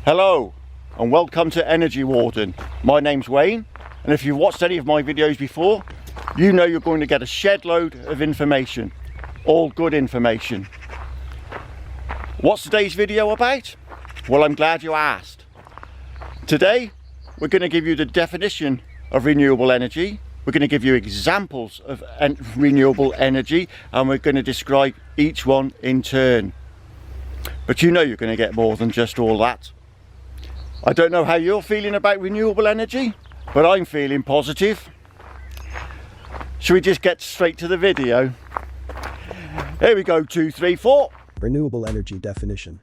Hello and welcome to Energy Warden. My name's Wayne, and if you've watched any of my videos before, you know you're going to get a shed load of information, all good information. What's today's video about? Well, I'm glad you asked. Today we're going to give you the definition of renewable energy, we're going to give you examples of renewable energy, and we're going to describe each one in turn. But you know you're going to get more than just all that. I don't know how you're feeling about renewable energy, but I'm feeling positive. Should we just get straight to the video? Here we go, 2, 3, 4. Renewable energy definition.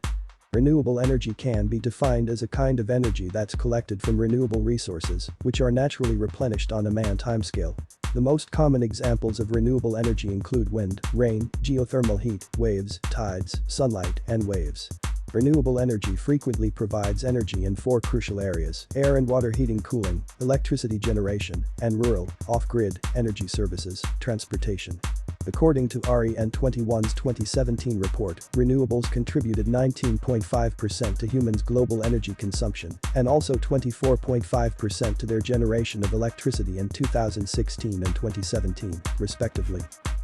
Renewable energy can be defined as a kind of energy that's collected from renewable resources, which are naturally replenished on a man timescale. The most common examples of renewable energy include wind, rain, geothermal heat, waves, tides, sunlight, and waves. Renewable energy frequently provides energy in 4 crucial areas: air and water heating, cooling, electricity generation, and rural, off-grid, energy services, transportation. According to REN21's 2017 report, renewables contributed 19.5% to humans' global energy consumption, and also 24.5% to their generation of electricity in 2016 and 2017, respectively.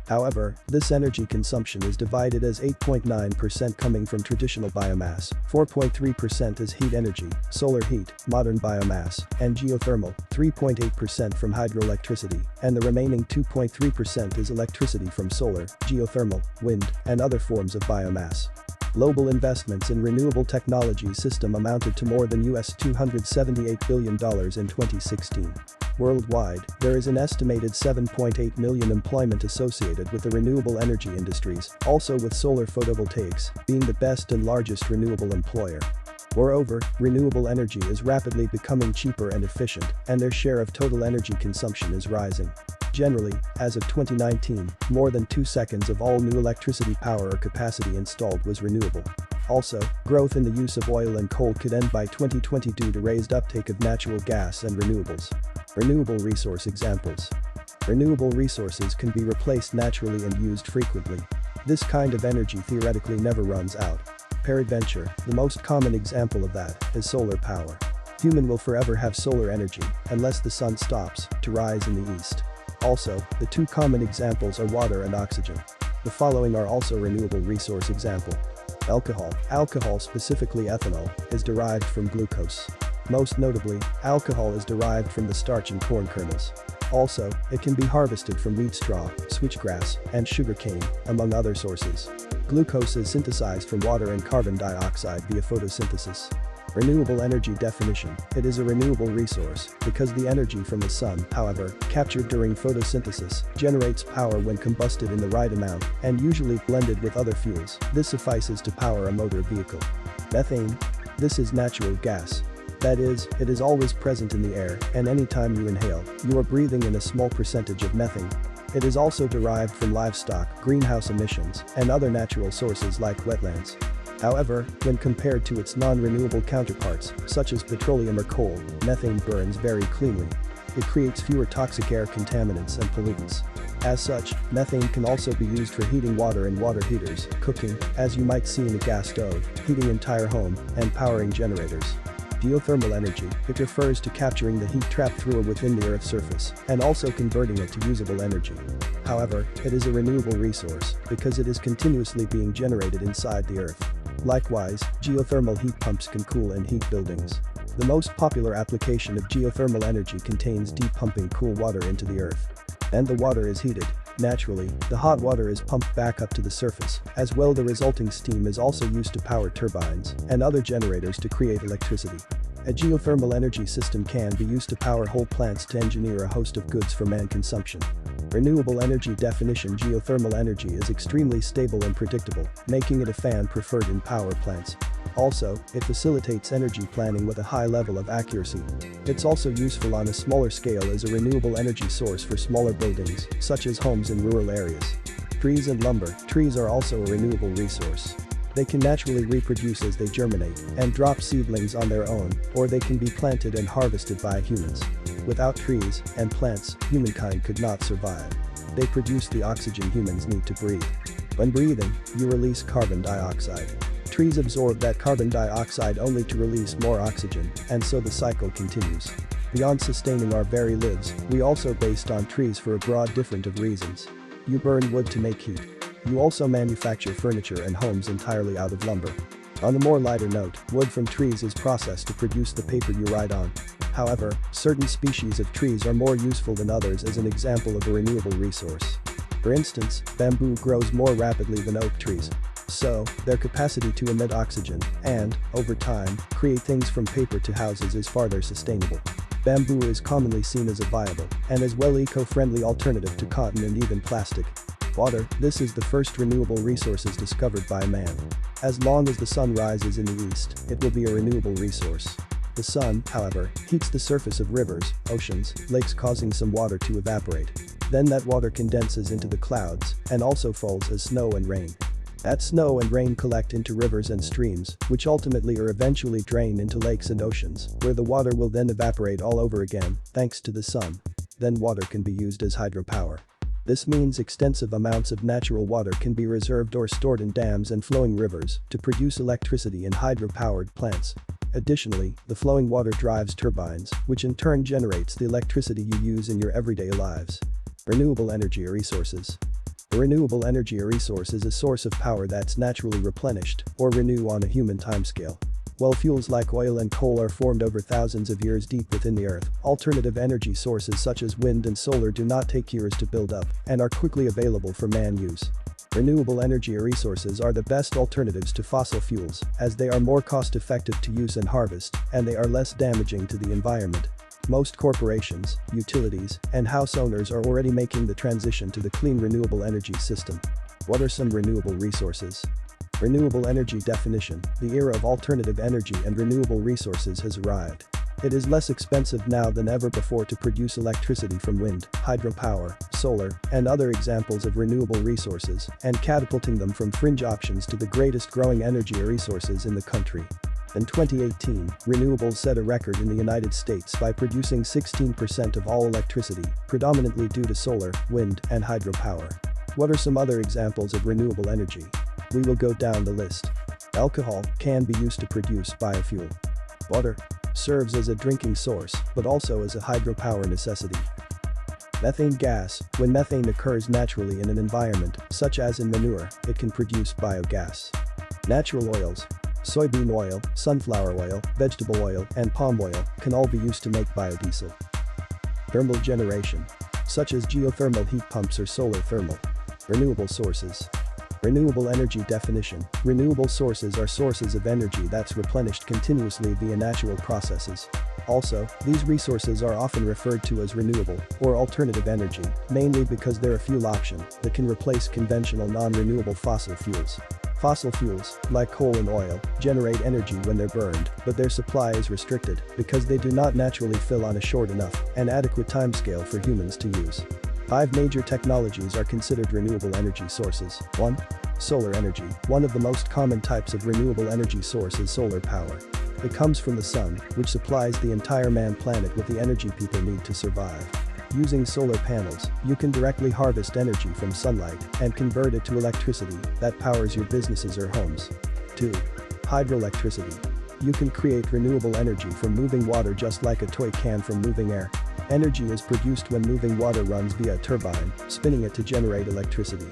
However, this energy consumption is divided as 8.9% coming from traditional biomass, 4.3% as heat energy, solar heat, modern biomass, and geothermal, 3.8% from hydroelectricity, and the remaining 2.3% is electricity from solar, geothermal, wind, and other forms of biomass. Global investments in renewable technology system amounted to more than $278 billion in 2016. Worldwide, there is an estimated 7.8 million employment associated with the renewable energy industries, also with solar photovoltaics being the best and largest renewable employer. Moreover, renewable energy is rapidly becoming cheaper and efficient, and their share of total energy consumption is rising. Generally, as of 2019, more than 2 seconds of all new electricity power or capacity installed was renewable. Also, growth in the use of oil and coal could end by 2020 due to raised uptake of natural gas and renewables. Renewable resource examples. Renewable resources can be replaced naturally and used frequently. This kind of energy theoretically never runs out. Peradventure, the most common example of that is solar power. Human will forever have solar energy, unless the sun stops to rise in the east. Also, the 2 common examples are water and oxygen. The following are also renewable resource example. Alcohol. Alcohol, specifically ethanol, is derived from glucose. Most notably, alcohol is derived from the starch in corn kernels. Also, it can be harvested from wheat straw, switchgrass, and sugarcane, among other sources. Glucose is synthesized from water and carbon dioxide via photosynthesis. Renewable energy definition. It is a renewable resource because the energy from the sun, however, captured during photosynthesis, generates power when combusted in the right amount and usually blended with other fuels. This suffices to power a motor vehicle. Methane. This is natural gas. That is, it is always present in the air, and anytime you inhale, you are breathing in a small percentage of methane. It is also derived from livestock, greenhouse emissions, and other natural sources like wetlands. However, when compared to its non-renewable counterparts, such as petroleum or coal, methane burns very cleanly. It creates fewer toxic air contaminants and pollutants. As such, methane can also be used for heating water in water heaters, cooking, as you might see in a gas stove, heating entire home, and powering generators. Geothermal energy. It refers to capturing the heat trapped through or within the Earth's surface, and also converting it to usable energy. However, it is a renewable resource, because it is continuously being generated inside the Earth. Likewise, geothermal heat pumps can cool and heat buildings. The most popular application of geothermal energy contains deep pumping cool water into the Earth. And the water is heated. Naturally, the hot water is pumped back up to the surface. As well, the resulting steam is also used to power turbines and other generators to create electricity. A geothermal energy system can be used to power whole plants to engineer a host of goods for man consumption. Renewable energy definition. Geothermal energy is extremely stable and predictable, making it a fan preferred in power plants. Also, it facilitates energy planning with a high level of accuracy. It's also useful on a smaller scale as a renewable energy source for smaller buildings, such as homes in rural areas. Trees and lumber. Trees are also a renewable resource. They can naturally reproduce as they germinate and drop seedlings on their own, or they can be planted and harvested by humans. Without trees and plants, humankind could not survive. They produce the oxygen humans need to breathe. When breathing, you release carbon dioxide. Trees absorb that carbon dioxide only to release more oxygen, and so the cycle continues. Beyond sustaining our very lives, we also based on trees for a broad different of reasons. You burn wood to make heat. You also manufacture furniture and homes entirely out of lumber. On a more lighter note, wood from trees is processed to produce the paper you write on. However, certain species of trees are more useful than others as an example of a renewable resource. For instance, bamboo grows more rapidly than oak trees. So, their capacity to emit oxygen and, over time, create things from paper to houses is farther sustainable. Bamboo is commonly seen as a viable and as well eco-friendly alternative to cotton and even plastic. Water, this is the first renewable resources discovered by man. As long as the sun rises in the east, it will be a renewable resource. The sun, however, heats the surface of rivers, oceans, lakes, causing some water to evaporate. Then that water condenses into the clouds and also falls as snow and rain. That snow and rain collect into rivers and streams, which ultimately or eventually drain into lakes and oceans, where the water will then evaporate all over again, thanks to the sun. Then water can be used as hydropower. This means extensive amounts of natural water can be reserved or stored in dams and flowing rivers to produce electricity in hydro-powered plants. Additionally, the flowing water drives turbines, which in turn generates the electricity you use in your everyday lives. Renewable energy resources. A renewable energy resource is a source of power that's naturally replenished or renew on a human timescale. While fuels like oil and coal are formed over thousands of years deep within the earth, alternative energy sources such as wind and solar do not take years to build up and are quickly available for man use. Renewable energy resources are the best alternatives to fossil fuels as they are more cost-effective to use and harvest, and they are less damaging to the environment. Most corporations, utilities, and house owners are already making the transition to the clean renewable energy system. What are some renewable resources? Renewable energy definition: the era of alternative energy and renewable resources has arrived. It is less expensive now than ever before to produce electricity from wind, hydropower, solar, and other examples of renewable resources, and catapulting them from fringe options to the greatest growing energy resources in the country. In 2018, renewables set a record in the United States by producing 16% of all electricity, predominantly due to solar, wind, and hydropower. What are some other examples of renewable energy? We will go down the list. Alcohol can be used to produce biofuel. Water serves as a drinking source, but also as a hydropower necessity. Methane gas: when methane occurs naturally in an environment, such as in manure, it can produce biogas. Natural oils: soybean oil, sunflower oil, vegetable oil, and palm oil can all be used to make biodiesel. Thermal generation, such as geothermal heat pumps or solar thermal. Renewable sources. Renewable energy definition: renewable sources are sources of energy that's replenished continuously via natural processes. Also, these resources are often referred to as renewable or alternative energy, mainly because they're a fuel option that can replace conventional non-renewable fossil fuels. Fossil fuels, like coal and oil, generate energy when they're burned, but their supply is restricted because they do not naturally fill on a short enough and adequate timescale for humans to use. 5 major technologies are considered renewable energy sources. 1. Solar energy. One of the most common types of renewable energy source is solar power. It comes from the sun, which supplies the entire planet with the energy people need to survive. Using solar panels, you can directly harvest energy from sunlight and convert it to electricity that powers your businesses or homes. 2. Hydroelectricity. You can create renewable energy from moving water just like a toy can from moving air. Energy is produced when moving water runs via a turbine, spinning it to generate electricity.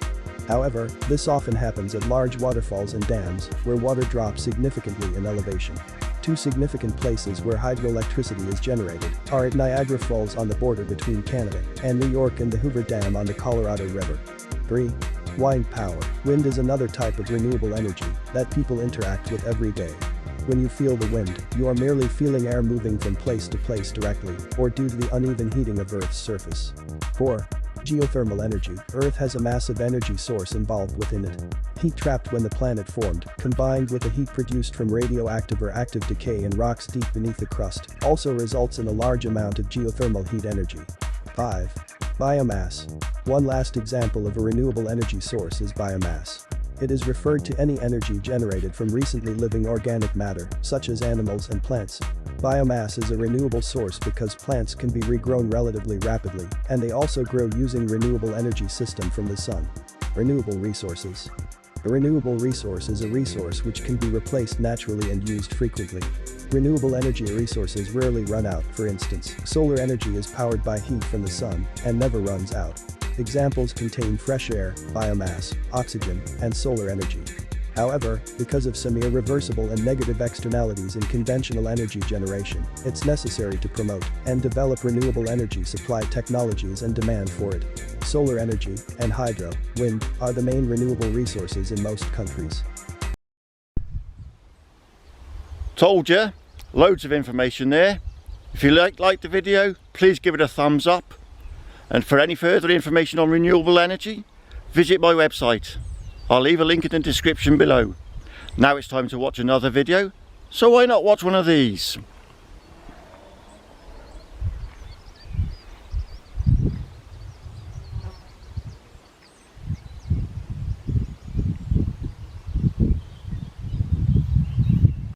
However, this often happens at large waterfalls and dams, where water drops significantly in elevation. 2 significant places where hydroelectricity is generated are at Niagara Falls on the border between Canada and New York and the Hoover Dam on the Colorado River. 3. Wind power. Wind is another type of renewable energy that people interact with every day. When you feel the wind, you are merely feeling air moving from place to place directly or due to the uneven heating of Earth's surface. 4. Geothermal energy. Earth has a massive energy source involved within it. Heat trapped when the planet formed, combined with the heat produced from radioactive or active decay in rocks deep beneath the crust, also results in a large amount of geothermal heat energy. 5. Biomass. One last example of a renewable energy source is biomass. It is referred to any energy generated from recently living organic matter, such as animals and plants. Biomass is a renewable source because plants can be regrown relatively rapidly, and they also grow using renewable energy system from the sun. Renewable resources. A renewable resource is a resource which can be replaced naturally and used frequently. Renewable energy resources rarely run out. For instance, solar energy is powered by heat from the sun and never runs out. Examples contain fresh air, biomass, oxygen, and solar energy. However, because of some irreversible and negative externalities in conventional energy generation, it's necessary to promote and develop renewable energy supply technologies and demand for it. Solar energy and hydro, wind, are the main renewable resources in most countries. Told you, loads of information there. If you liked the video, please give it a thumbs up. And for any further information on renewable energy, visit my website. I'll leave a link in the description below. Now it's time to watch another video, so why not watch one of these?